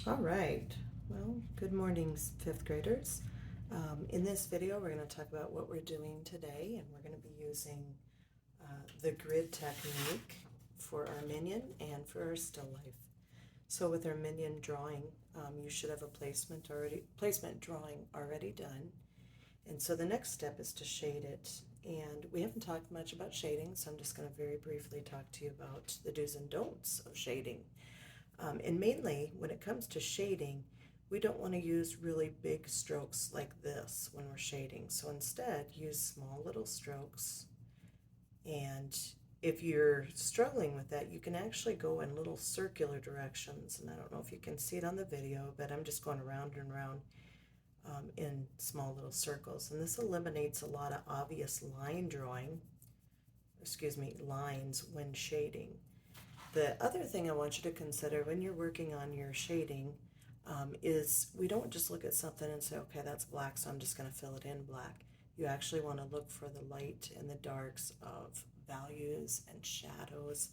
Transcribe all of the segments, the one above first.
All right. Well, good morning, fifth graders. In this video, we're going to talk about what we're doing today, and we're going to be using the grid technique for our minion and for our still life. So with our minion drawing, you should have a placement drawing already done. And so the next step is to shade it. And we haven't talked much about shading, so I'm just going to very briefly talk to you about the do's and don'ts of shading. And mainly, when it comes to shading, we don't want to use really big strokes like this when we're shading. So instead, use small little strokes. And if you're struggling with that, you can actually go in little circular directions. And I don't know if you can see it on the video, but I'm just going around and around in small little circles. And this eliminates a lot of obvious lines when shading. The other thing I want you to consider when you're working on your shading is we don't just look at something and say, okay, that's black, so I'm just going to fill it in black. You actually want to look for the light and the darks of values and shadows.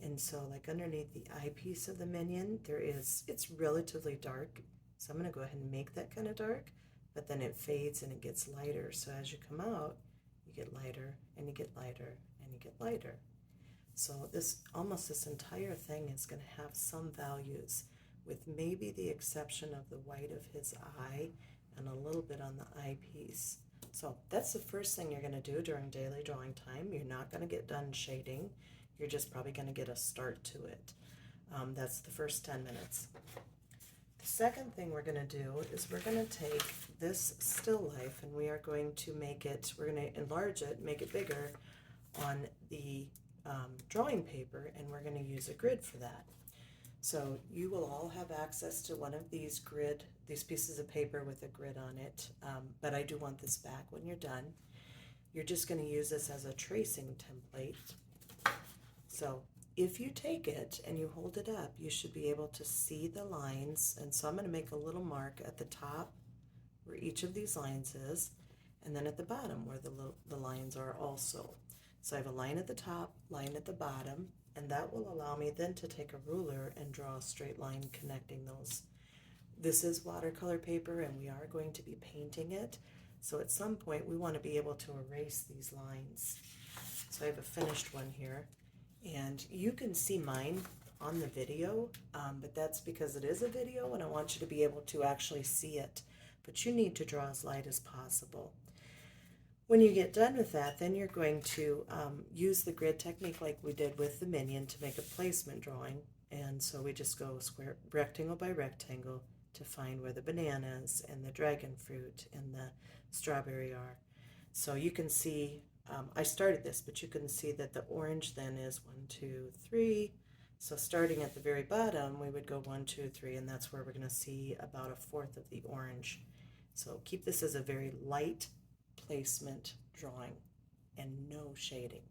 And so like underneath the eyepiece of the minion, it's relatively dark. So I'm going to go ahead and make that kind of dark, but then it fades and it gets lighter. So as you come out, you get lighter and you get lighter and you get lighter. So this entire thing is going to have some values, with maybe the exception of the white of his eye and a little bit on the eyepiece. So that's the first thing you're going to do during daily drawing time. You're not going to get done shading. You're just probably going to get a start to it. That's the first 10 minutes. The second thing we're going to do is we're going to take this still life and we're going to enlarge it, make it bigger on the drawing paper, and we're going to use a grid for that. So you will all have access to one of these pieces of paper with a grid on it, but I do want this back when you're done. You're just going to use this as a tracing template. So if you take it and you hold it up, you should be able to see the lines. And so I'm going to make a little mark at the top where each of these lines is, and then at the bottom where the lines are also. So I have a line at the top, line at the bottom, and that will allow me then to take a ruler and draw a straight line connecting those. This is watercolor paper and we are going to be painting it. So at some point we want to be able to erase these lines. So I have a finished one here, and you can see mine on the video, but that's because it is a video and I want you to be able to actually see it. But you need to draw as light as possible. When you get done with that, then you're going to use the grid technique like we did with the minion to make a placement drawing. And so we just go rectangle by rectangle to find where the bananas and the dragon fruit and the strawberry are. So you can see, I started this, but you can see that the orange then is 1, 2, 3. So starting at the very bottom, we would go 1, 2, 3, and that's where we're going to see about 1/4 of the orange. So keep this as a very light placement drawing and no shading.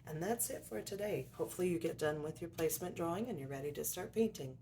And that's it for today. Hopefully you get done with your placement drawing and you're ready to start painting.